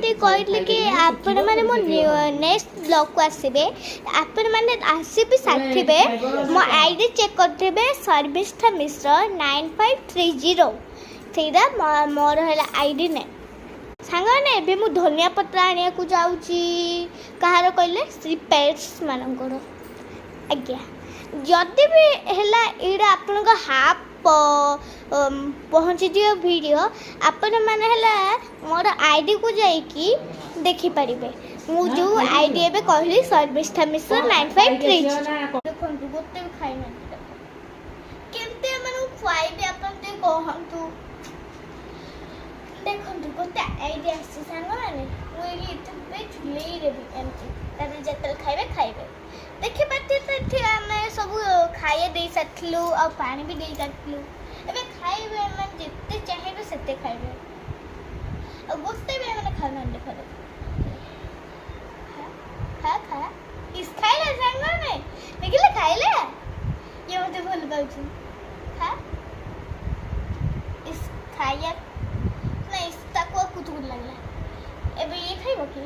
ଯେମିତି କହିଲି କି ଆପଣମାନେ ମୋ ନେକ୍ସଟ ବ୍ଲଗ୍କୁ ଆସିବେ, ଆପଣମାନେ ଆସିବି ସାଥିବେ ମୋ ଆଇଡି ଚେକ୍ କରିଦେବେ ଶର୍ମିଷ୍ଠା ମିଶ୍ର 9530 ସେଇଟା ମୋର ହେଲା ଆଇଡି ନେମ୍। ସାଙ୍ଗମାନେ ଏବେ ମୁଁ ଧନିଆ ପତ୍ର ଆଣିବାକୁ ଯାଉଛି। କାହାର କହିଲେ ଶ୍ରୀ ପେଟ୍ସ ମାନଙ୍କର। ଆଜ୍ଞା ଯଦି ବି ହେଲା ଏଇଟା ଆପଣଙ୍କ ହାଫ୍ ପହଞ୍ଚିଯିବ ଭିଡ଼ିଓ, ଆପଣମାନେ ହେଲା ମୋର ଆଇଡ଼ିକୁ ଯାଇକି ଦେଖିପାରିବେ। ମୁଁ ଯେଉଁ ଆଇଡ଼ି ଏବେ କହିଲି ଶର୍ମିଷ୍ଠା ମିଶ୍ର 9530। ଦେଖନ୍ତୁ ଗୋଟେ ବି ଖାଇନାହାନ୍ତି, କେମିତି ଏମାନଙ୍କୁ ଖୁଆଇବି ଆପଣ ଟିକେ କହନ୍ତୁ। ଦେଖନ୍ତୁ ଗୋଟେ ଆଇଡ଼ି ଆସିଛି ସାଙ୍ଗମାନେ, ମୁଁ ଏଇଠି ଝୁଲେଇ ଦେବି ଏମିତି, ତାପରେ ଯେତେବେଳେ ଖାଇବେ ଖାଇବେ। ଦେଖିପାରୁଥିବେ ଏଠି ଆମେ ସବୁ ଖାଇବା ଦେଇ ସାରିଥିଲୁ ଆଉ ପାଣି ବି ଦେଇ ସାରିଥିଲୁ। ଏବେ ଖାଇବେ ଏମାନେ ଯେତେ ଚାହିଁବେ ସେତେ ଖାଇବେ, ଆଉ ଗୋଟେ ବି ଏମାନେ ଖାଉନାହାନ୍ତି। ଖାଇଲେ ସାଙ୍ଗମାନେ ଦେଖିଲେ ଖାଇଲେ, ଇଏ ମୋତେ ଭଲ ପାଉଛି। ଖାଇବା ନାଇଁ ତାକୁ କୁତୁକୁତୁ ଲାଗିଲା। ଏବେ ଇଏ ଖାଇବ କି?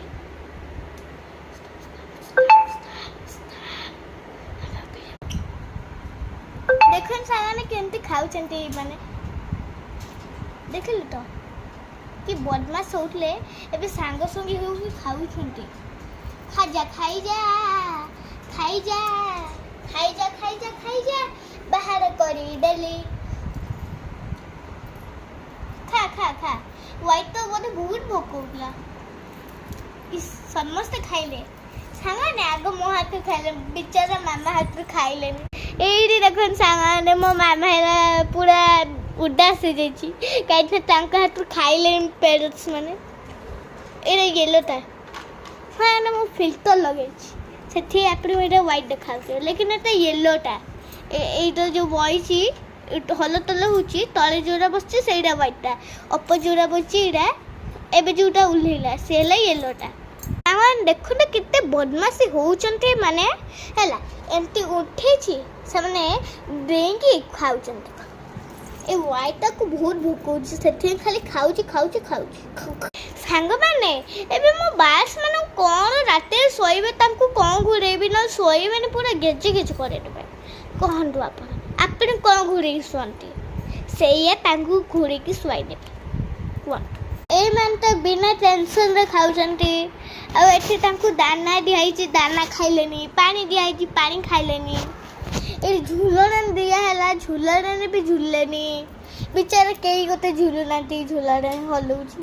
ଦେଖନ୍ତୁ ସାଙ୍ଗମାନେ କେମିତି ଖାଉଛନ୍ତି ମାନେ, ଦେଖିଲୁ ତ କି ବଦମାସ ହଉଥିଲେ, ଏବେ ସାଙ୍ଗ ସଙ୍ଗୀ ହେଇକି ଖାଉଛନ୍ତି। ଖାଇଯା ଖାଇଯା ଖାଇଯା ଖାଇଯା ଖାଇଯା ଖାଇଯା ବାହାର କରିଦେଲି। ଖା ଖା ଖା। ହ୍ୱାଇଟ୍ ତ ମୋତେ ବହୁତ ଭୋକ ହଉଥିଲା। ସମସ୍ତେ ଖାଇଲେ ସାଙ୍ଗମାନେ, ଆଗ ମୋ ହାତରୁ ଖାଇଲେ, ବିଚାରା ମାମା ହାତରୁ ଖାଇଲେନି। ଏଇଠି ଦେଖନ୍ତୁ ସାଙ୍ଗମାନେ ମୋ ମାମା ହେଲା ପୁରା ଉଦାସ ହେଇଯାଇଛି, କାହିଁକି ତାଙ୍କ ହାତରୁ ଖାଇଲେନି ପେରେଣ୍ଟସ୍ ମାନେ। ଏଇଟା ୟେଲୋଟା ସାଙ୍ଗମାନେ ମୁଁ ଫିଲ୍ଟର ଲଗେଇଛି, ସେଠି ଆପଣ ଏଇଟା ହ୍ୱାଇଟ୍ ଦେଖାଉଛି, ଲେକିନ୍ ଏଇଟା ୟେଲୋଟା। ଏଇଟା ଯେଉଁ ବଇଛି ହଲ ତଲ ହେଉଛି, ତଳେ ଯେଉଁଟା ବସିଛି ସେଇଟା ହ୍ୱାଇଟ୍ଟା, ଅପ ଯେଉଁଟା ବସିଛି ଏଇଟା ଏବେ ଯେଉଁଟା ଓହ୍ଲେଇଲା ସେ ହେଲା ୟେଲୋଟା। ସାଙ୍ଗମାନେ ଦେଖନ୍ତୁ କେତେ ବଦମାସି ହେଉଛନ୍ତି ମାନେ ହେଲା, ଏମିତି ଉଠେଇଛି ସେମାନେ ଡେଇଁକି ଖାଉଛନ୍ତି। ଏ ହ୍ୱାଇଟ୍ଟାକୁ ବହୁତ ଭୋକ ହେଉଛି, ସେଥିପାଇଁ ଖାଲି ଖାଉଛି। ସାଙ୍ଗମାନେ ଏବେ ମୋ ବାସ୍ ମାନଙ୍କୁ କ'ଣ ରାତିରେ ଶୋଇବେ ତାଙ୍କୁ କ'ଣ ଘୁରେଇବି, ନ ଶୋଇବେନି ପୁରା ଗେଜି କରେଇଦେବେ। କହନ୍ତୁ ଆପଣ କ'ଣ ଘୁରେଇକି ଶୁଅନ୍ତି, ସେଇଆ ତାଙ୍କୁ ଘୁରେଇକି ଶୁଆଇଦେବେ। କୁହନ୍ତୁ। ଏଇମାନେ ତ ବିନା ଟେନସନ୍ରେ ଖାଉଛନ୍ତି, ଆଉ ଏଠି ତାଙ୍କୁ ଦାନା ଦିଆହେଇଛି, ଦାନା ଖାଇଲେନି, ପାଣି ଦିଆହେଇଛି, ପାଣି ଖାଇଲେନି। ଏଠି ଝୁଲଣା ଦିଆ ହେଲା, ଝୁଲଣାରେ ବି ଝୁଲିଲେନି। ବିଚାରା କେହି ଗୋଟେ ଝୁଲୁନାହାନ୍ତି, ଝୁଲଣା ହଲଉଛି।